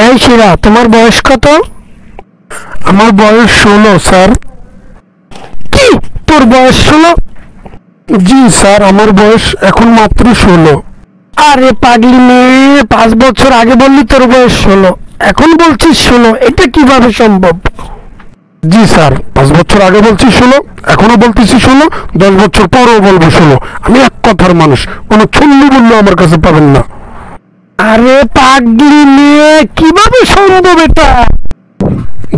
এই শিরা, তোমার বয়স কত? আমার বয়স 16 স্যার। কি, তোর বয়স 16? জি স্যার, আমার বয়স এখন মাত্র 16। আরে পাগলি মেয়ে, 5 বছর আগে বললি তোর বয়স 16, এখন বলছিস 16, এটা কিভাবে সম্ভব? জি স্যার, 5 বছর আগে বলছি 16, এখনো বলতেছি 16, 10 বছর পরেও বলবো 16। আমি এক কথার মানুষ, কোনো ছল্লি বললেও আমার কাছে পাবেন না। আরে পাগলি মেয়ে, কিভাবে সম্ভব এটা?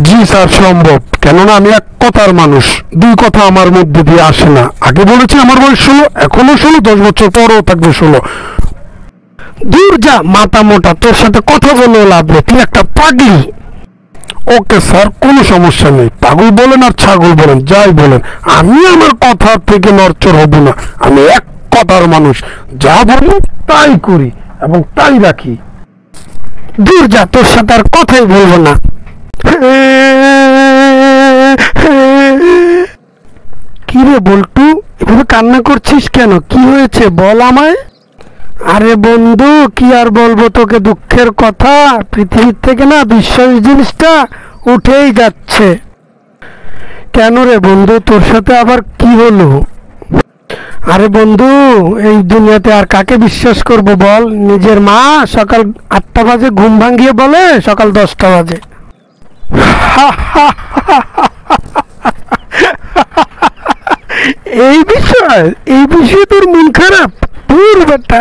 জি স্যার সম্ভব, কেননা আমি এক কথার মানুষ, দুই কথা আমার মধ্যে দিয়ে আসে না। আগে বলেছি আমার বয়স 16, এখনো 16, 10 বছর পরেও থাকবে 16। দূর যা মাথা মোটা, তোর সাথে কথা বলে লাভ নেই, তুই একটা পাগলি। ওকে স্যার, কোনো সমস্যা নেই, পাগল বলেন আর ছাগল বলেন, যাই বলেন, আমি আমার কথা থেকে নড়চড় হব না। আমি এক কথার মানুষ, যা বলি তাই করি এবং তাই রাখি। দূর যা, তোর সাথে আর কথাই বলবো না। কি রে বল্টু, এভাবে কান্না করছিস কেন? কি হয়েছে বল আমায়। আরে বন্ধু, কি আর বলবো তোকে দুঃখের কথা, পৃথিবীর থেকে না বিশ্বাস জিনিসটা উঠেই যাচ্ছে। কেন রে বন্ধু, তোর সাথে আবার কি হলো? আরে বন্ধু, এই দুনিয়াতে আর কাকে বিশ্বাস করব বল? নিজের মা সকাল 8টা বাজে ঘুম ভাঙিয়ে বলে সকাল 10টা বাজে। এই বিষয়ে তোর মন খারাপ? দূর বেটা,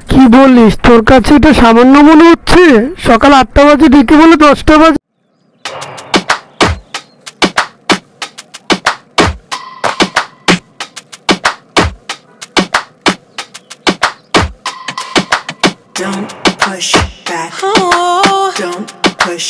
কি বলিস, তোর কাছে এটা সামান্য মনে হচ্ছে? সকাল 8টা বাজে ডেকে বলে 10টা বাজে। Don't push back. Oh. Don't push